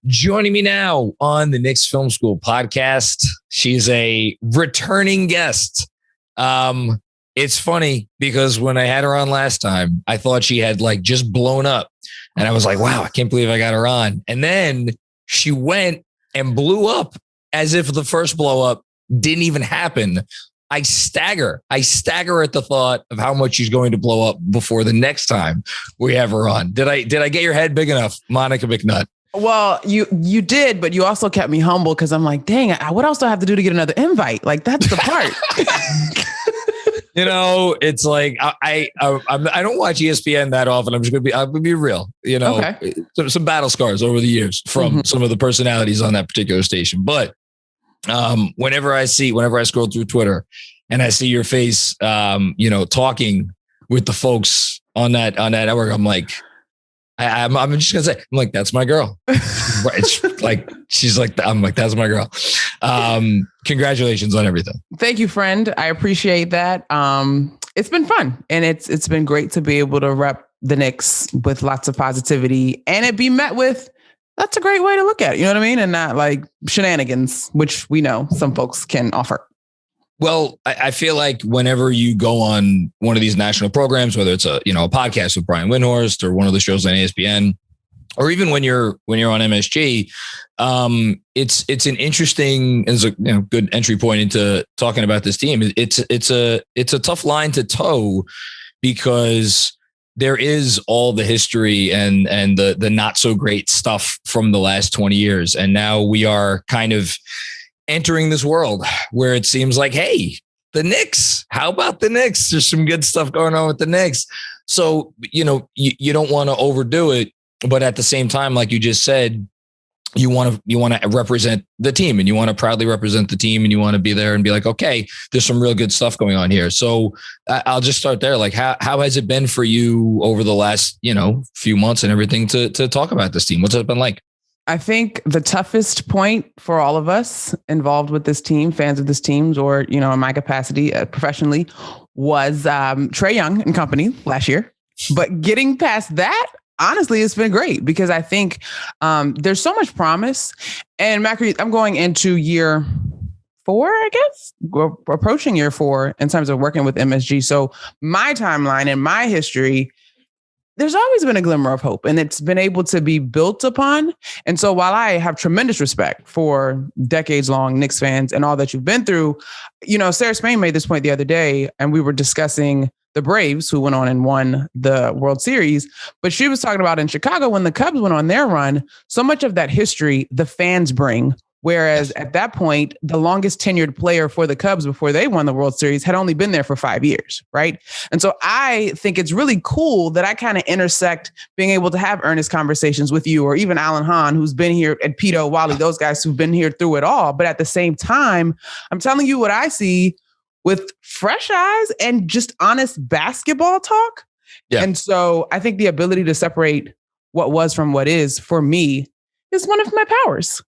Joining me now on the Knicks Film School Podcast, she's a returning guest. It's funny because when I had her on last time, I thought she had just blown up. And I was like, wow, I can't believe I got her on. And then she went and blew up as if the first blow up didn't even happen. I stagger at the thought of how much she's going to blow up before the next time we have her on. Did I get your head big enough, Monica McNutt? Well, you did, but you also kept me humble because I'm like, dang, what else do I have to do to get another invite? That's the part. It's like I don't watch ESPN that often. I'm gonna be real. Okay. Some battle scars over the years from some of the personalities on that particular station. But whenever I scroll through Twitter and I see your face, talking with the folks on that network, I'm like, I'm just gonna say, I'm like, that's my girl. It's I'm like, that's my girl. Congratulations on everything. Thank you, friend. I appreciate that. It's been fun, and it's been great to be able to rep the Knicks with lots of positivity, and it be met with, that's a great way to look at it. You know what I mean? And not like shenanigans, which we know some folks can offer. Well, I feel like whenever you go on one of these national programs, whether it's a podcast with Brian Windhorst or one of the shows on ESPN, or even when you're on MSG, it's an interesting, it's a good entry point into talking about this team. It's a tough line to toe because there is all the history and the not so great stuff from the last 20 years, and now we are kind of entering this world where it seems like, hey, the Knicks, how about the Knicks? There's some good stuff going on with the Knicks. So, you don't want to overdo it, but at the same time, like you just said, you want to represent the team, and you want to proudly represent the team, and you want to be there and be like, okay, there's some real good stuff going on here. So I'll just start there. Like, how has it been for you over the last, few months and everything to talk about this team? What's it been like? I think the toughest point for all of us involved with this team, fans of this team, or, in my capacity professionally, was Trae Young and company last year. But getting past that, honestly, it's been great because I think there's so much promise. And Macri, I'm going into year 4, I guess. We're approaching year 4 in terms of working with MSG. So my timeline and my history, there's always been a glimmer of hope, and it's been able to be built upon. And so while I have tremendous respect for decades-long Knicks fans and all that you've been through, Sarah Spain made this point the other day, and we were discussing the Braves, who went on and won the World Series. But she was talking about in Chicago, when the Cubs went on their run, so much of that history the fans bring. Whereas at that point, the longest tenured player for the Cubs before they won the World Series had only been there for 5 years, right? And so I think it's really cool that I kind of intersect being able to have earnest conversations with you, or even Alan Hahn, who's been here, at Pito, Wally, those guys who've been here through it all. But at the same time, I'm telling you what I see with fresh eyes and just honest basketball talk. Yeah. And so I think the ability to separate what was from what is, for me, is one of my powers.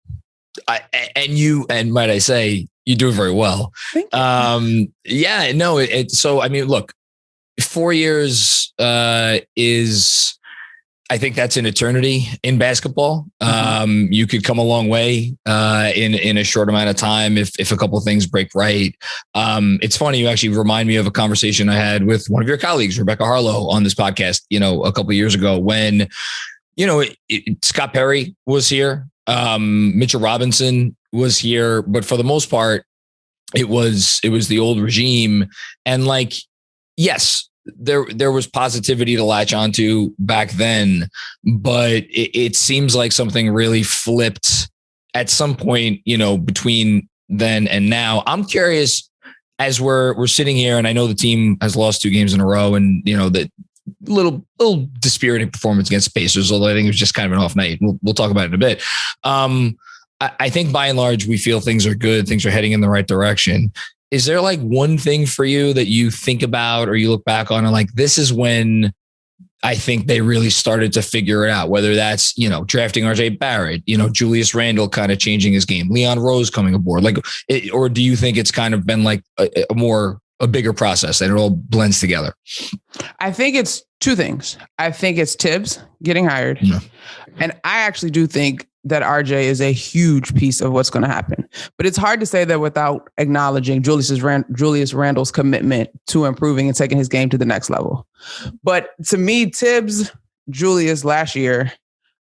And might I say, you do it very well. Thank you. Yeah, no, so, I mean, look, 4 years is, I think that's an eternity in basketball. You could come a long way in a short amount of time if a couple of things break right. It's funny, you actually remind me of a conversation I had with one of your colleagues, Rebecca Harlow, on this podcast, a couple of years ago when, Scott Perry was here. Mitchell Robinson was here, but for the most part, it was the old regime. And yes, there was positivity to latch onto back then, but it seems like something really flipped at some point, between then and now. I'm curious, as we're sitting here, and I know the team has lost 2 games in a row, and that little dispiriting performance against Pacers, although I think it was just kind of an off night. We'll talk about it in a bit. I think by and large, we feel things are good. Things are heading in the right direction. Is there one thing for you that you think about or you look back on and this is when I think they really started to figure it out, whether that's, drafting RJ Barrett, Julius Randle kind of changing his game, Leon Rose coming aboard, or do you think it's kind of been a bigger process and it all blends together? I think it's 2 things. I think it's Tibbs getting hired. Yeah. And I actually do think that RJ is a huge piece of what's going to happen. But it's hard to say that without acknowledging Julius Randle's commitment to improving and taking his game to the next level. But to me, Tibbs, Julius last year,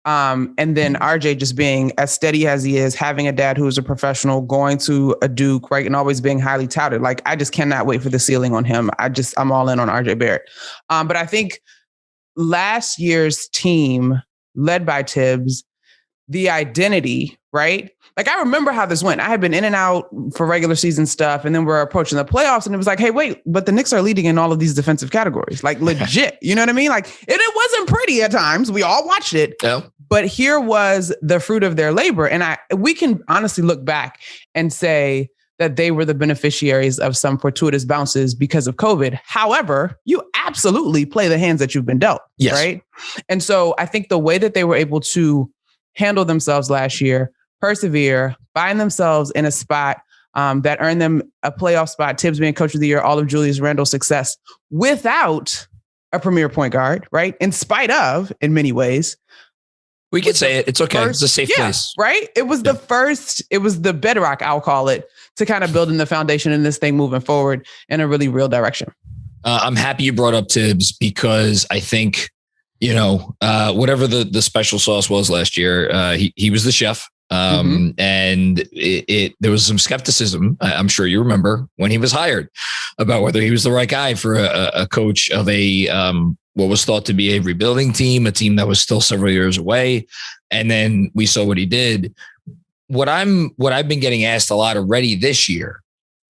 and then RJ just being as steady as he is, having a dad who is a professional, going to a Duke, right, and always being highly touted. Like, I just cannot wait for the ceiling on him. I'm all in on RJ Barrett. But I think last year's team, led by Tibbs, the identity, right? Like, I remember how this went. I had been in and out for regular season stuff, and then we're approaching the playoffs, and it was like, hey, wait, but the Knicks are leading in all of these defensive categories. Like, legit. You know what I mean? Like, it wasn't pretty at times. We all watched it. Yeah. But here was the fruit of their labor. And we can honestly look back and say that they were the beneficiaries of some fortuitous bounces because of COVID. However, you absolutely play the hands that you've been dealt, yes. Right? And so I think the way that they were able to handle themselves last year, persevere, find themselves in a spot that earned them a playoff spot, Tibbs being coach of the year, all of Julius Randle's success, without a premier point guard, right? In spite of, in many ways. We could say it. It's okay. It's a safe place. Right? It was it was the bedrock, I'll call it, to kind of building the foundation in this thing moving forward in a really real direction. I'm happy you brought up Tibbs because I think, whatever the special sauce was last year, he was the chef. And there was some skepticism, I'm sure you remember, when he was hired about whether he was the right guy for a coach of what was thought to be a rebuilding team, a team that was still several years away. And then we saw what he did. What I've been getting asked a lot already this year,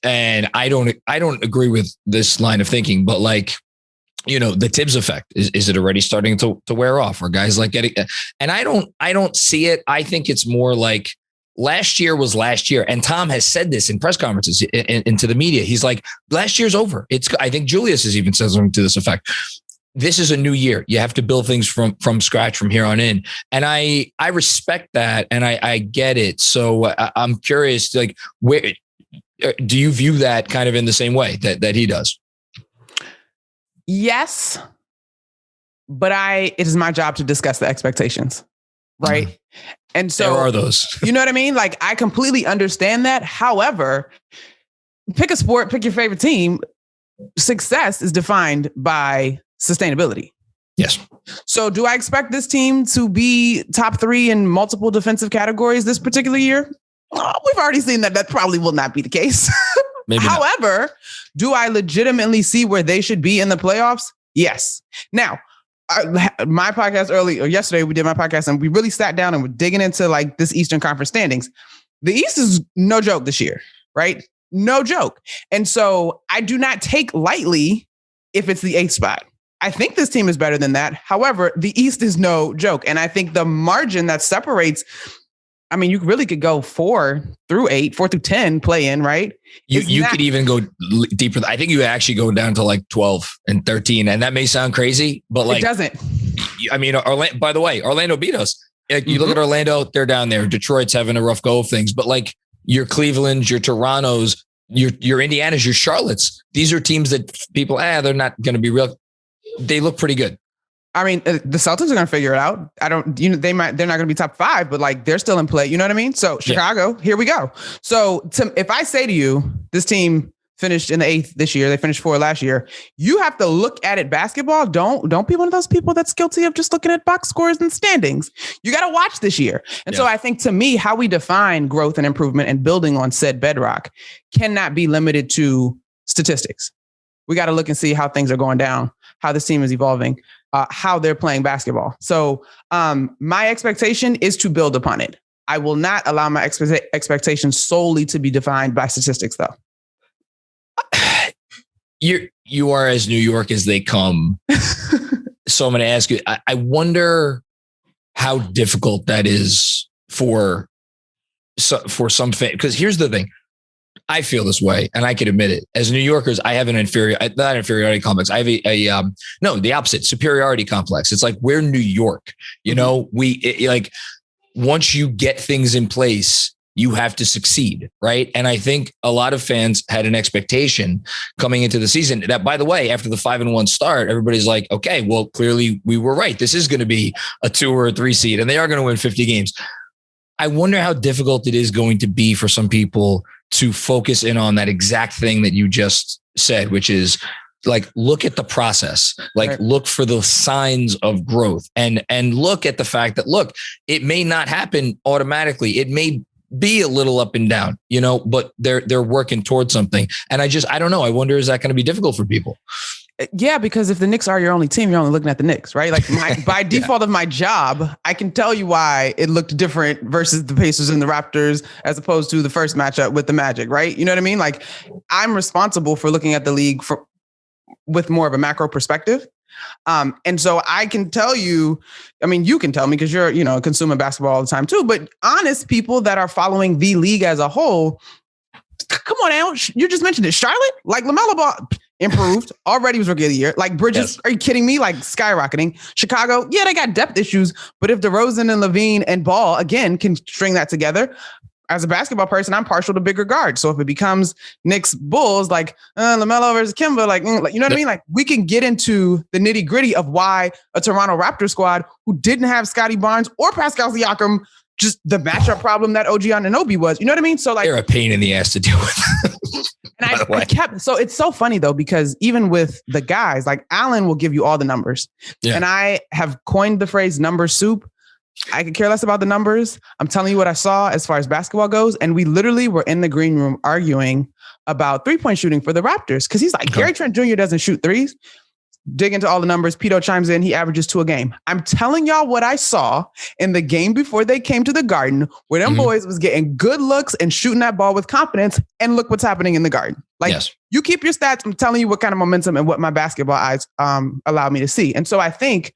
and I don't agree with this line of thinking, but the Tibbs effect, is it already starting to wear off? Or guys like getting, and I don't see it. I think it's more like last year was last year. And Tom has said this in press conferences and to the media. He's like, last year's over. I think Julius has even said something to this effect. This is a new year. You have to build things from scratch from here on in. And I respect that. And I get it. So I'm curious, where do you view that kind of in the same way that he does? Yes, but it is my job to discuss the expectations, right? Mm-hmm. And so there are those. You know what I mean? Like, I completely understand that. However, pick a sport, pick your favorite team. Success is defined by sustainability. Yes. So do I expect this team to be top 3 in multiple defensive categories this particular year? We've already seen that probably will not be the case. However, do I legitimately see where they should be in the playoffs? Yes. Now, my podcast yesterday, we did my podcast and we really sat down and we're digging into this Eastern Conference standings. The East is no joke this year, right? No joke. And so I do not take lightly if it's the 8th spot. I think this team is better than that. However, the East is no joke. And I think the margin that separates, you really could go 4 through 8, 4 through 10 play in, right? You could even go deeper. I think you actually go down to 12 and 13. And that may sound crazy, but it doesn't. By the way, Orlando beat us. You look at Orlando, they're down there. Detroit's having a rough go of things, but your Cleveland's, your Toronto's, your Indiana's, your Charlotte's. These are teams that people, they're not going to be real. They look pretty good. The Celtics are going to figure it out. They're not going to be top 5, but they're still in play. You know what I mean? So Chicago, Here we go. So if I say to you, this team finished in the 8th this year, they finished 4 last year, you have to look at it basketball. Don't be one of those people that's guilty of just looking at box scores and standings. You got to watch this year. And so I think, to me, how we define growth and improvement and building on said bedrock cannot be limited to statistics. We got to look and see how things are going down, how this team is evolving, how they're playing basketball. So my expectation is to build upon it. I will not allow my expectations solely to be defined by statistics, though. You are as New York as they come. So I'm going to ask you, I wonder how difficult that is for some fans. Because here's the thing. I feel this way, and I can admit it. As New Yorkers, I have not inferiority complex. I have the opposite, superiority complex. It's like, we're New York. Once you get things in place, you have to succeed, right? And I think a lot of fans had an expectation coming into the season that, by the way, after the 5-1 start, everybody's like, okay, well, clearly we were right. This is going to be a 2 or a 3 seed, and they are going to win 50 games. I wonder how difficult it is going to be for some people to focus in on that exact thing that you just said, which is like, look at the process, like right. Look for the signs of growth and look at the fact that, look, it may not happen automatically. It may be a little up and down, but they're working towards something. And I don't know. I wonder, is that going to be difficult for people? Yeah, because if the Knicks are your only team, you're only looking at the Knicks, right? Like by default of my job, I can tell you why it looked different versus the Pacers and the Raptors as opposed to the first matchup with the Magic, right? You know what I mean? Like, I'm responsible for looking at the league with more of a macro perspective. And so I can tell you, I mean, you can tell me because you're, consuming basketball all the time too, but honest people that are following the league as a whole, come on now. You just mentioned it. Charlotte, like LaMelo Ball improved already, was rookie of the year. Like Bridges, Are you kidding me? Like skyrocketing. Chicago, yeah, they got depth issues, but if DeRozan and Levine and Ball again can string that together, as a basketball person, I'm partial to bigger guards. So if it becomes Knicks Bulls, like LaMelo versus Kemba, like, you know what I mean? Like, we can get into the nitty gritty of why a Toronto Raptors squad who didn't have Scotty Barnes or Pascal Siakam, just the matchup problem that OG Anunoby was. You know what I mean? So like, they're a pain in the ass to deal with. And I kept, so it's so funny though, because even with the guys, like Allen will give you all the numbers. Yeah. And I have coined the phrase number soup. I could care less about the numbers. I'm telling you what I saw as far as basketball goes. And we literally were in the green room arguing about 3-point shooting for the Raptors. Cause he's like, Gary Trent Jr. doesn't shoot threes. Dig into all the numbers. Pito chimes in. He averages 2 a game. I'm telling y'all what I saw in the game before they came to the Garden, where them boys was getting good looks and shooting that ball with confidence. And look what's happening in the Garden. Like, You keep your stats. I'm telling you what kind of momentum and what my basketball eyes allow me to see. And so I think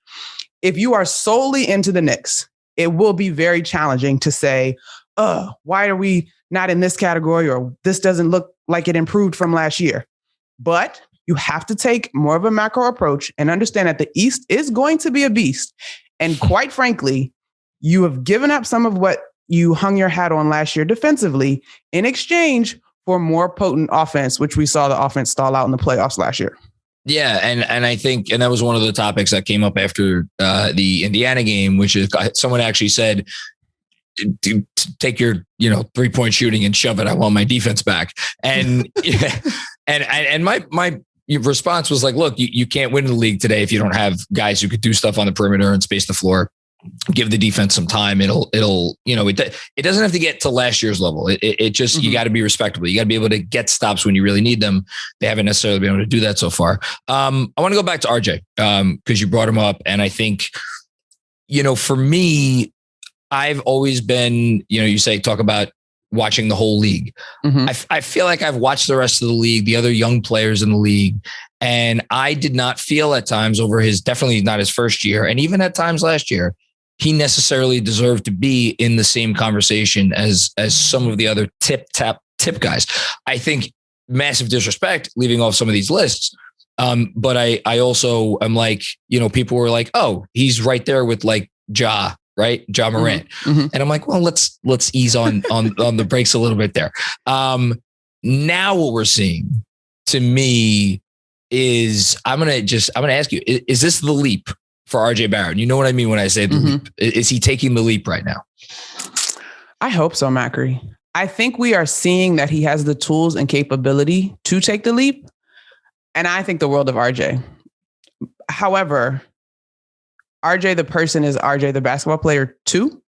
if you are solely into the Knicks, it will be very challenging to say, why are we not in this category? Or this doesn't look like it improved from last year. But you have to take more of a macro approach and understand that the East is going to be a beast. And quite frankly, you have given up some of what you hung your hat on last year defensively in exchange for more potent offense, which we saw the offense stall out in the playoffs last year. Yeah. And I think, and that was one of the topics that came up after the Indiana game, which is someone actually said, to take your, 3-point shooting and shove it. I want my defense back. And, and my response was like, look, you can't win in the league today if you don't have guys who could do stuff on the perimeter and space the floor. Give the defense some time. It doesn't have to get to last year's level. It just, you got to be respectable. You got to be able to get stops when you really need them. They haven't necessarily been able to do that so far. I want to go back to RJ because you brought him up. And I think, for me, I've always been, you talk about watching the whole league. I feel like I've watched the rest of the league, the other young players in the league. And I did not feel at times over definitely not his first year. And even at times last year, he necessarily deserved to be in the same conversation as some of the other tip guys. I think massive disrespect leaving off some of these lists. But I also am like, people were like, oh, he's right there with like Ja Morant. And I'm like, well, let's ease on the brakes a little bit there. Now what we're seeing to me is I'm going to ask you, is this the leap for RJ Barrett? You know what I mean when I say the leap? Is he taking the leap right now? I hope so, Macri. I think we are seeing that he has the tools and capability to take the leap. And I think the world of RJ. However, RJ the person is RJ the basketball player too.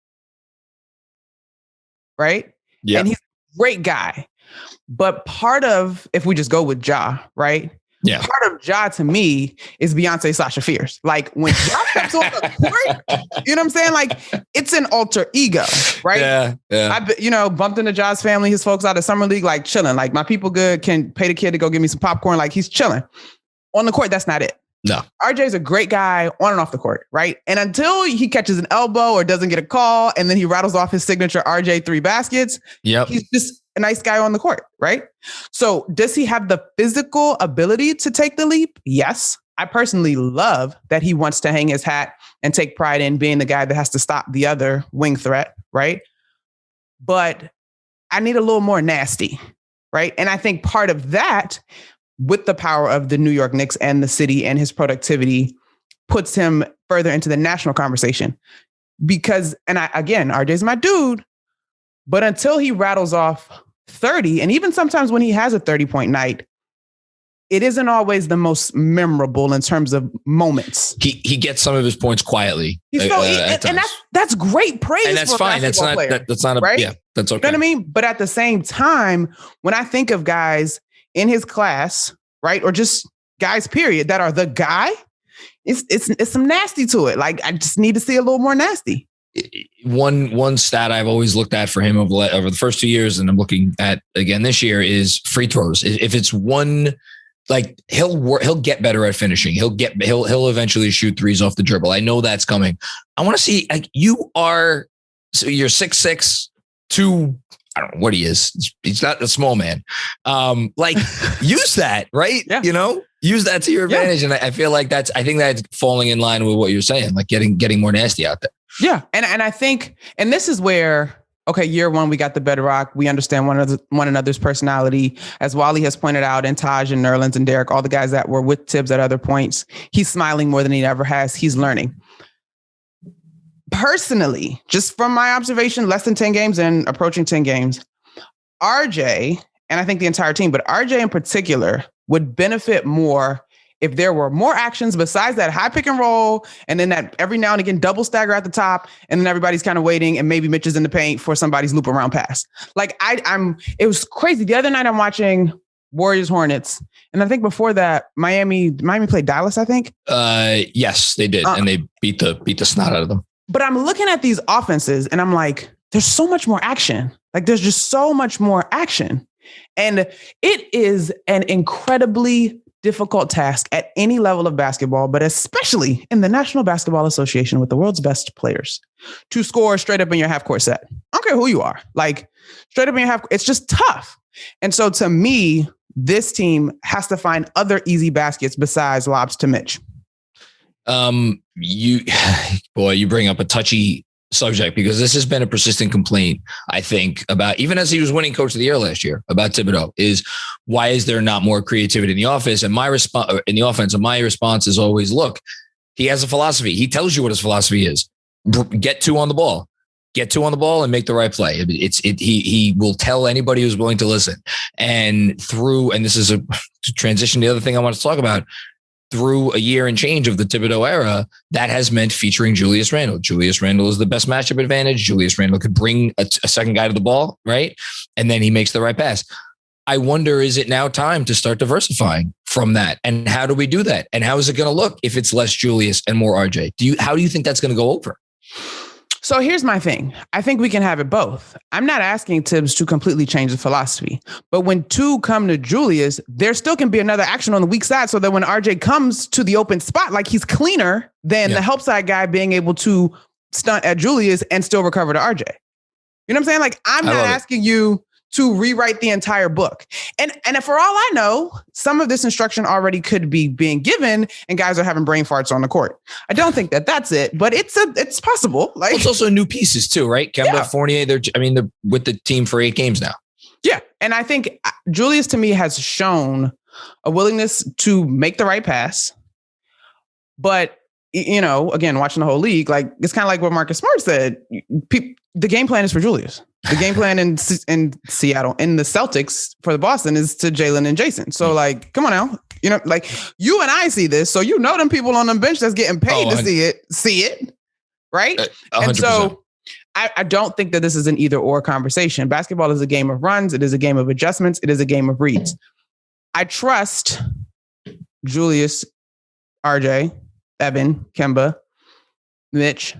Right? Yeah. And he's a great guy. But part of, if we just go with Ja, right? Yeah. Part of Ja to me is Beyonce Sasha Fierce. Like when Ja steps on the court, you know what I'm saying? Like it's an alter ego, right? Yeah. I bumped into Ja's family, his folks out of Summer League, like chilling. Like my people good, can pay the kid to go give me some popcorn. Like he's chilling. On the court, that's not it. No. RJ's a great guy on and off the court, right? And until he catches an elbow or doesn't get a call, and then he rattles off his signature RJ 3 baskets, he's just a nice guy on the court, right? So does he have the physical ability to take the leap? Yes. I personally love that he wants to hang his hat and take pride in being the guy that has to stop the other wing threat, right? But I need a little more nasty, right? And I think part of that, with the power of the New York Knicks and the city and his productivity, puts him further into the national conversation. Because, RJ's my dude, But until he rattles off 30, and even sometimes when he has a 30-point night, it isn't always the most memorable in terms of moments. He gets some of his points quietly. And that's great praise. And that's fine. That's not a right? Yeah, that's okay. You know what I mean? But at the same time, when I think of guys in his class, right, or just guys, period, that are the guy, it's some nasty to it. Like, I just need to see a little more nasty. One stat I've always looked at for him over the first 2 years, and I'm looking at again this year, is free throws. If it's one, like, he'll get better at finishing. He'll eventually shoot threes off the dribble. I know that's coming. I want to see, like, you're 6'6", 2. I don't know what he is. He's not a small man. Like, use that, right? Yeah. You know, use that to your advantage. Yeah. And I feel like I think that's falling in line with what you're saying, like getting more nasty out there. Yeah. And I think, and this is where, okay, year one, we got the bedrock. We understand one another's personality. As Wally has pointed out, and Taj and Nerlens and Derek, all the guys that were with Tibbs at other points, he's smiling more than he ever has. He's learning. Personally, just from my observation, less than 10 games and approaching 10 games, RJ, and I think the entire team, but RJ in particular, would benefit more if there were more actions besides that high pick and roll, and then that every now and again double stagger at the top, and then everybody's kind of waiting, and maybe Mitch is in the paint for somebody's loop around pass. Like, it was crazy. The other night I'm watching Warriors Hornets, and I think before that Miami played Dallas, I think. Yes, they did, and they beat the snot out of them. But I'm looking at these offenses, and I'm like, there's so much more action. Like, there's just so much more action, and it is an incredibly difficult task at any level of basketball, but especially in the National Basketball Association with the world's best players, to score straight up in your half court set. I don't care who you are, like, straight up in your half. It's just tough. And so to me, this team has to find other easy baskets besides lobs to Mitch. You bring up a touchy subject, because this has been a persistent complaint, I think, about, even as he was winning Coach of the Year last year, about Thibodeau, is why is there not more creativity in the office? And my response in the offense, and my response is always, look, he has a philosophy. He tells you what his philosophy is. Get two on the ball and make the right play. He will tell anybody who's willing to listen. And this is a transition. The other thing I want to talk about, through a year and change of the Thibodeau era, that has meant featuring Julius Randle. Julius Randle is the best matchup advantage. Julius Randle could bring a second guy to the ball, right? And then he makes the right pass. I wonder, is it now time to start diversifying from that? And how do we do that? And how is it going to look if it's less Julius and more RJ? How do you think that's going to go over? So here's my thing. I think we can have it both. I'm not asking Tibbs to completely change the philosophy, but when two come to Julius, there still can be another action on the weak side, so that when RJ comes to the open spot, like, he's cleaner than the help side guy being able to stunt at Julius and still recover to RJ. You know what I'm saying? Like, I'm not asking you to rewrite the entire book. And for all I know, some of this instruction already could be being given, and guys are having brain farts on the court. I don't think that's it, but it's possible. Like, it's also new pieces too, right? Kemba, Fournier, they're with the team for 8 games now. Yeah. And I think Julius, to me, has shown a willingness to make the right pass. But, you know, again, watching the whole league, like, it's kind of like what Marcus Smart said. The game plan is for Julius. The game plan in Seattle, in the Celtics for the Boston, is to Jalen and Jason. So, like, come on now. You know, like, you and I see this. So, you know, them people on the bench that's getting paid to see it. Right. 100%. And so I don't think that this is an either or conversation. Basketball is a game of runs. It is a game of adjustments. It is a game of reads. I trust Julius, RJ, Evan, Kemba, Mitch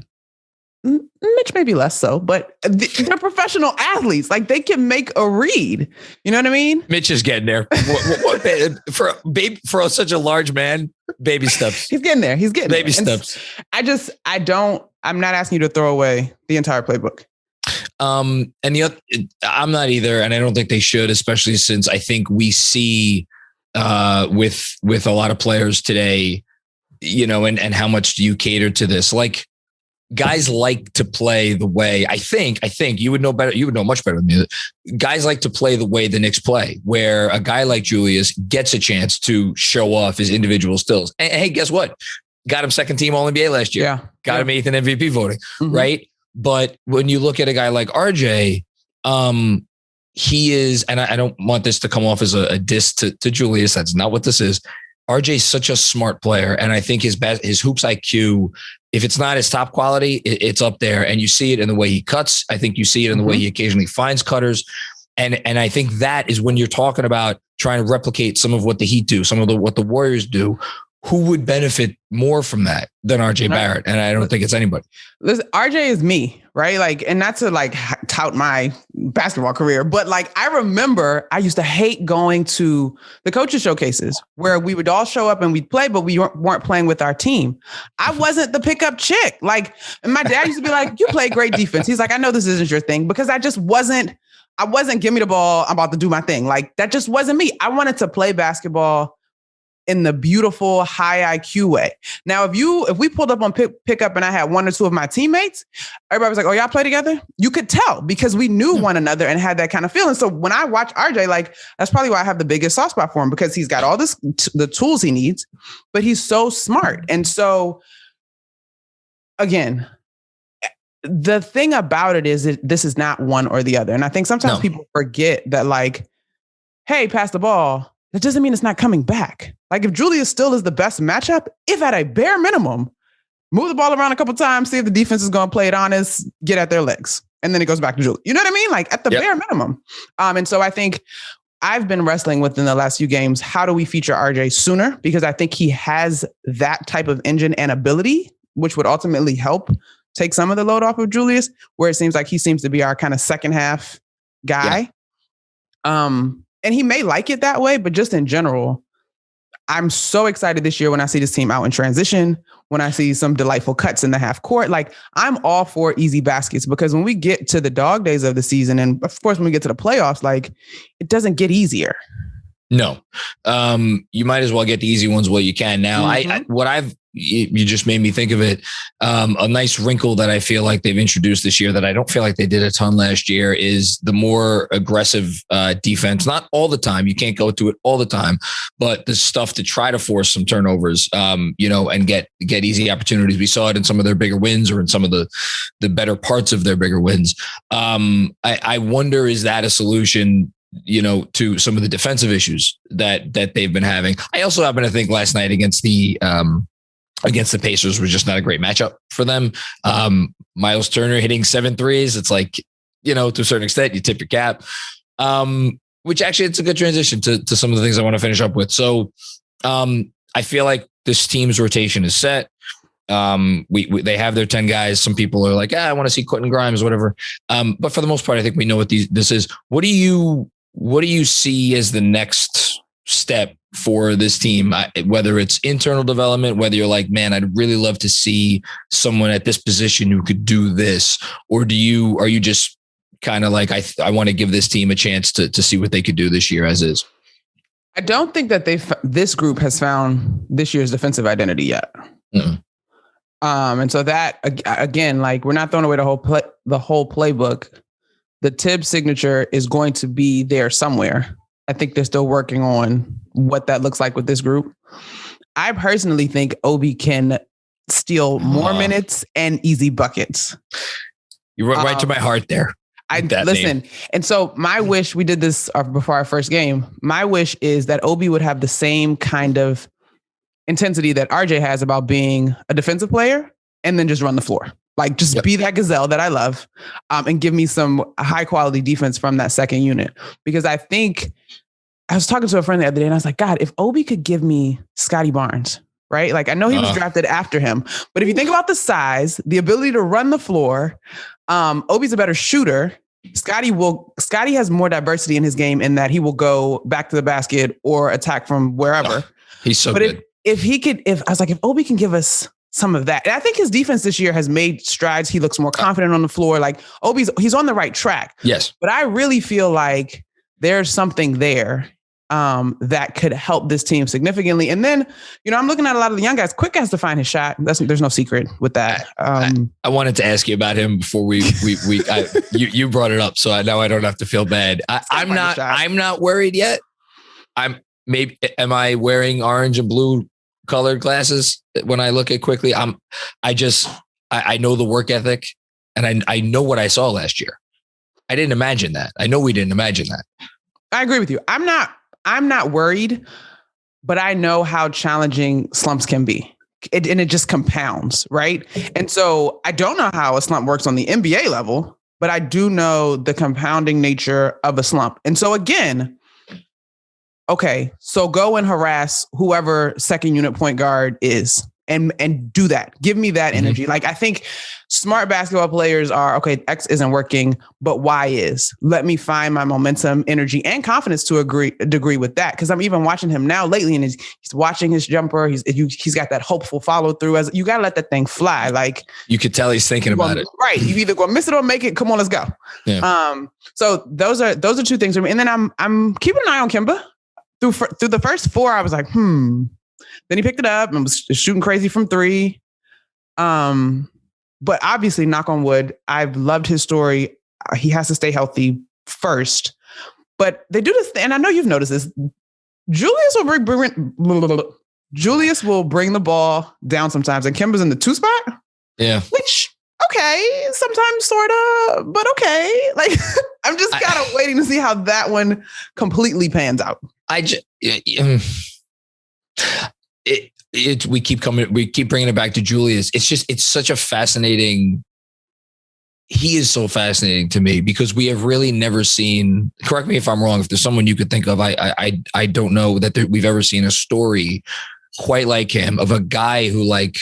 maybe less so, but they're professional athletes. Like, they can make a read. You know what I mean? Mitch is getting there. For such a large man, baby steps. He's getting there. Baby steps. I'm not asking you to throw away the entire playbook. And I'm not either. And I don't think they should, especially since I think we see with a lot of players today, you know, and how much do you cater to this? Like, guys like to play the way, I think you would know better. You would know much better than me. Guys like to play the way the Knicks play, where a guy like Julius gets a chance to show off his individual skills. And hey, guess what? Got him second team All-NBA last year. Got him 8th in MVP voting, right? But when you look at a guy like RJ, He is, and I don't want this to come off as a diss to Julius. That's not what this is. RJ is such a smart player, and I think his hoops IQ, if it's not his top quality, it's up there. And you see it in the way he cuts. I think you see it in the way he occasionally finds cutters. And I think that is when you're talking about trying to replicate some of what the Heat do, some of what the Warriors do. Who would benefit more from that than RJ Barrett? And I don't think it's anybody. Listen, RJ is me, right? Like, and not to like tout my basketball career, but like, I remember I used to hate going to the coaches showcases where we would all show up and we'd play, but we weren't playing with our team. I wasn't the pickup chick. Like, and my dad used to be like, you play great defense. He's like, I know this isn't your thing, because I wasn't give me the ball, I'm about to do my thing. Like, that just wasn't me. I wanted to play basketball in the beautiful high IQ way. Now, if we pulled up on pickup and I had one or two of my teammates, everybody was like, oh, y'all play together? You could tell because we knew one another and had that kind of feeling. So when I watch RJ, like, that's probably why I have the biggest soft spot for him, because he's got all the tools he needs, but he's so smart. And so again, the thing about it is that this is not one or the other. And I think sometimes people forget that, like, hey, pass the ball. That doesn't mean it's not coming back. Like, if Julius still is the best matchup, if at a bare minimum, move the ball around a couple times, see if the defense is going to play it honest, get at their legs. And then it goes back to Julius. You know what I mean? Like, at the bare minimum. And so I think I've been wrestling within the last few games, how do we feature RJ sooner? Because I think he has that type of engine and ability, which would ultimately help take some of the load off of Julius, where it seems like he seems to be our kind of second half guy. And he may like it that way, but just in general, I'm so excited this year when I see this team out in transition, when I see some delightful cuts in the half court. Like, I'm all for easy baskets, because when we get to the dog days of the season, and of course, when we get to the playoffs, like, it doesn't get easier. No, you might as well get the easy ones while you can. Now, you just made me think of it. A nice wrinkle that I feel like they've introduced this year that I don't feel like they did a ton last year is the more aggressive defense. Not all the time. You can't go to it all the time, but the stuff to try to force some turnovers, and get easy opportunities. We saw it in some of their bigger wins, or in some of the better parts of their bigger wins. I wonder, is that a solution, to some of the defensive issues that they've been having? I also happen to think last night against the Pacers was just not a great matchup for them. Miles Turner hitting 7 threes. It's like, to a certain extent, you tip your cap, which actually it's a good transition to some of the things I want to finish up with. So I feel like this team's rotation is set. They have their 10 guys. Some people are like, I want to see Quentin Grimes, whatever. But for the most part, I think we know what this is. What do you see as the next step for this team, whether it's internal development, whether you're like, man, I'd really love to see someone at this position who could do this, or are you just kind of like, I want to give this team a chance to see what they could do this year as is? I don't think that this group has found this year's defensive identity yet. And so that, again, like, we're not throwing away the whole playbook. The Tibbs signature is going to be there somewhere. I think they're still working on what that looks like with this group. I personally think Obi can steal more minutes and easy buckets. You went right to my heart there. Listen. And so my wish, we did this before our first game. My wish is that Obi would have the same kind of intensity that RJ has about being a defensive player, and then just run the floor. Like, just be that gazelle that I love, and give me some high quality defense from that second unit. Because I think I was talking to a friend the other day and I was like, God, if Obi could give me Scotty Barnes, right? Like, I know he was drafted after him, but if you think about the size, the ability to run the floor, Obi's a better shooter. Scotty has more diversity in his game, in that he will go back to the basket or attack from wherever. He's so good. If Obi can give us some of that. And I think his defense this year has made strides. He looks more confident on the floor. Like, he's on the right track. Yes. But I really feel like there's something there that could help this team significantly. And then, I'm looking at a lot of the young guys. Quick has to find his shot. There's no secret with that. I wanted to ask you about him before you brought it up. So now I don't have to feel bad. I'm not worried yet. Am I wearing orange and blue colored glasses when I look at Quickly? I know the work ethic, and I know what I saw last year. I didn't imagine that. I know we didn't imagine that. I agree with you. I'm not worried, but I know how challenging slumps can be. And it just compounds, right? And so I don't know how a slump works on the NBA level, but I do know the compounding nature of a slump. And so again, okay, so go and harass whoever second unit point guard is and do that. Give me that energy. Like, I think smart basketball players are, okay, X isn't working, but Y is. Let me find my momentum, energy, and confidence to a degree with that. Because I'm even watching him now lately, and he's watching his jumper. He's got that hopeful follow through. As you got to let that thing fly. Like, you could tell he's thinking about it. Right. You either gonna miss it or make it. Come on, let's go. Yeah. So those are two things for me. And then I'm keeping an eye on Kemba. Through the first 4, I was like, Then he picked it up and was shooting crazy from 3. But obviously, knock on wood, I've loved his story. He has to stay healthy first. But they do this, and I know you've noticed this. Julius will bring the ball down sometimes, and Kemba's in the 2 spot. Yeah. Which, okay, sometimes sort of, but okay. Like, I'm just kind of waiting to see how that one completely pans out. We keep bringing it back to Julius. It's such a fascinating. He is so fascinating to me because we have really never seen. Correct me if I'm wrong. If there's someone you could think of, I don't know that we've ever seen a story quite like him of a guy who, like,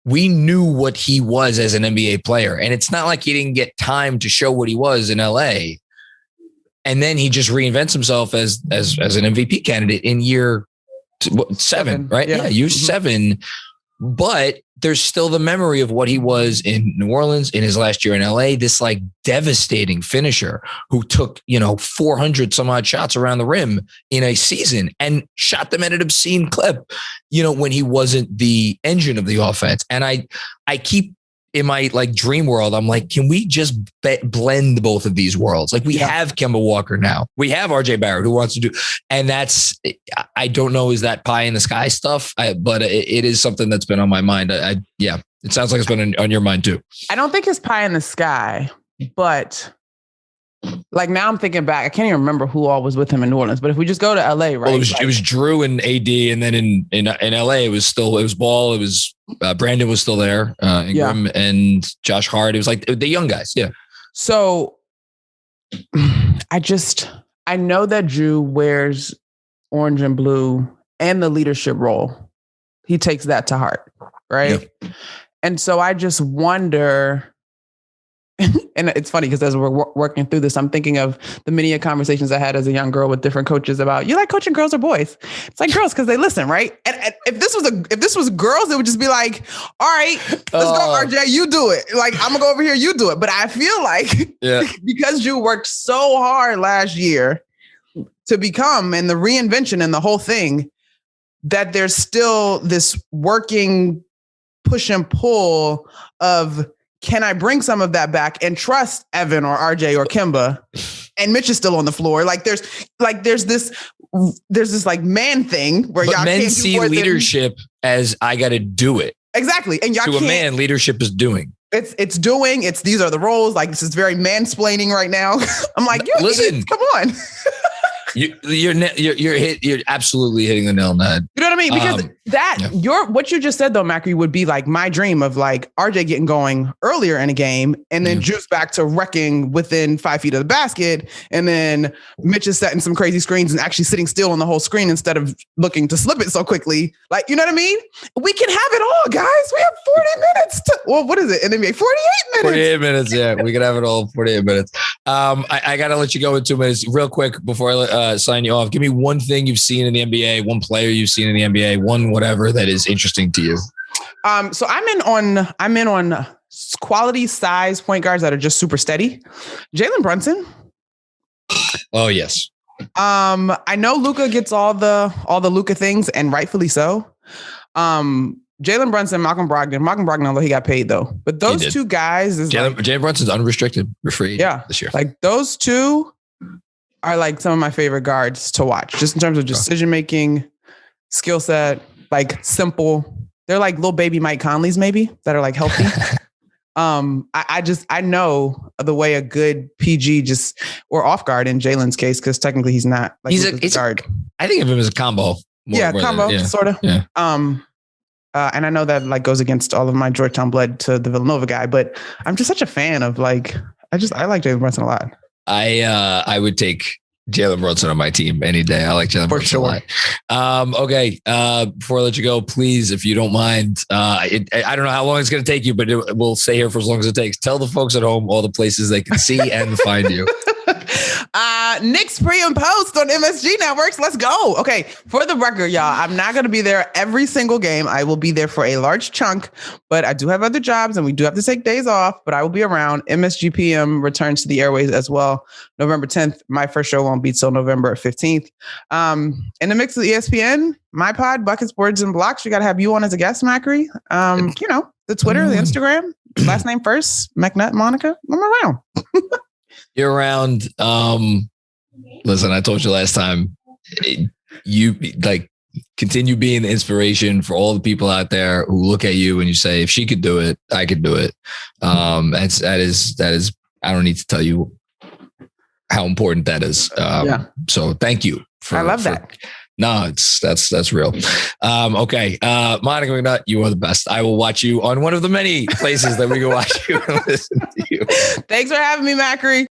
we knew what he was as an NBA player, and it's not like he didn't get time to show what he was in LA. And then he just reinvents himself as an MVP candidate in year 7, right? Yeah, year 7. But there's still the memory of what he was in New Orleans in his last year in LA, this like devastating finisher who took, 400 some odd shots around the rim in a season and shot them at an obscene clip, when he wasn't the engine of the offense. And I keep in my like dream world, I'm like, can we just blend both of these worlds? Like we have Kemba Walker now. We have RJ Barrett who wants to do, and that's, I don't know, is that pie in the sky stuff? But it is something that's been on my mind. It sounds like it's been on your mind too. I don't think it's pie in the sky, but like now I'm thinking back, I can't even remember who all was with him in New Orleans, but if we just go to LA, right? Well, it was Drew and AD. And then in LA, it was Ball. It was Brandon was still there. Ingram and Josh Hart. It was like the young guys. Yeah. So I know that Drew wears orange and blue and the leadership role. He takes that to heart. Right. Yeah. And so I just wonder, and it's funny because as we're working through this, I'm thinking of the many conversations I had as a young girl with different coaches about, you like coaching girls or boys? It's like girls because they listen, right? And if this was girls, it would just be like, all right, let's go, RJ, you do it. Like, I'm gonna go over here, you do it. But I feel like because Drew worked so hard last year to become, and the reinvention and the whole thing, that there's still this working push and pull of, can I bring some of that back and trust Evan or RJ or Kemba? And Mitch is still on the floor. Like there's this like man thing where y'all men can't see leadership as I got to do it. Exactly. And y'all to a man, leadership is doing. It's doing. These are the roles. Like, this is very mansplaining right now. I'm like, listen, idiots, come on. You're absolutely hitting the nail on the head. You know what I mean? Because what you just said though, Macri, would be like my dream of like RJ getting going earlier in a game and then Juice back to wrecking within 5 feet of the basket. And then Mitch is setting some crazy screens and actually sitting still on the whole screen instead of looking to slip it so quickly. Like, you know what I mean? We can have it all, guys. We have 40 minutes. What is it? In NBA? 48 minutes. 48 minutes. Yeah, we can have it all. 48 minutes. I got to let you go in 2 minutes real quick before I sign you off. Give me one thing you've seen in the NBA, one player you've seen in the NBA, one whatever that is interesting to you. So I'm in on quality size point guards that are just super steady. Jalen Brunson. Oh yes. I know Luka gets all the Luka things, and rightfully so. Jalen Brunson, Malcolm Brogdon, although he got paid though. But those two guys is Jalen Brunson's unrestricted free this year. Like those two are like some of my favorite guards to watch, just in terms of decision making, skill set, like simple. They're like little baby Mike Conleys maybe that are like healthy. I know the way a good PG or off guard in Jalen's case, because technically he's not like he's a guard. I think of him as a combo. Combo, sort of. Yeah. And I know that like goes against all of my Georgetown blood to the Villanova guy, but I'm just such a fan of like, I like Jalen Brunson a lot. I would take Jalen Brunson on my team any day. I like Jalen Brunson a lot. Okay. Before I let you go, please, if you don't mind, I don't know how long it's going to take you, but we'll stay here for as long as it takes. Tell the folks at home all the places they can see and find you. Knicks pre and post on MSG Networks. Let's go. Okay. For the record, y'all, I'm not going to be there every single game. I will be there for a large chunk, but I do have other jobs and we do have to take days off, but I will be around. MSG PM returns to the airways as well. November 10th. My first show won't be till November 15th. In the mix of ESPN, my pod, Buckets, Boards, and Blocks. We got to have you on as a guest, Macri. The Twitter, the Instagram, last name first, McNutt, Monica. I'm around. You're around. Listen, I told you last time, you like continue being the inspiration for all the people out there who look at you and you say, if she could do it, I could do it. That is, I don't need to tell you how important that is. So thank you. I love that. No, that's real. Okay. Monica McNutt, you are the best. I will watch you on one of the many places that we can watch you and listen to you. Thanks for having me, Macri.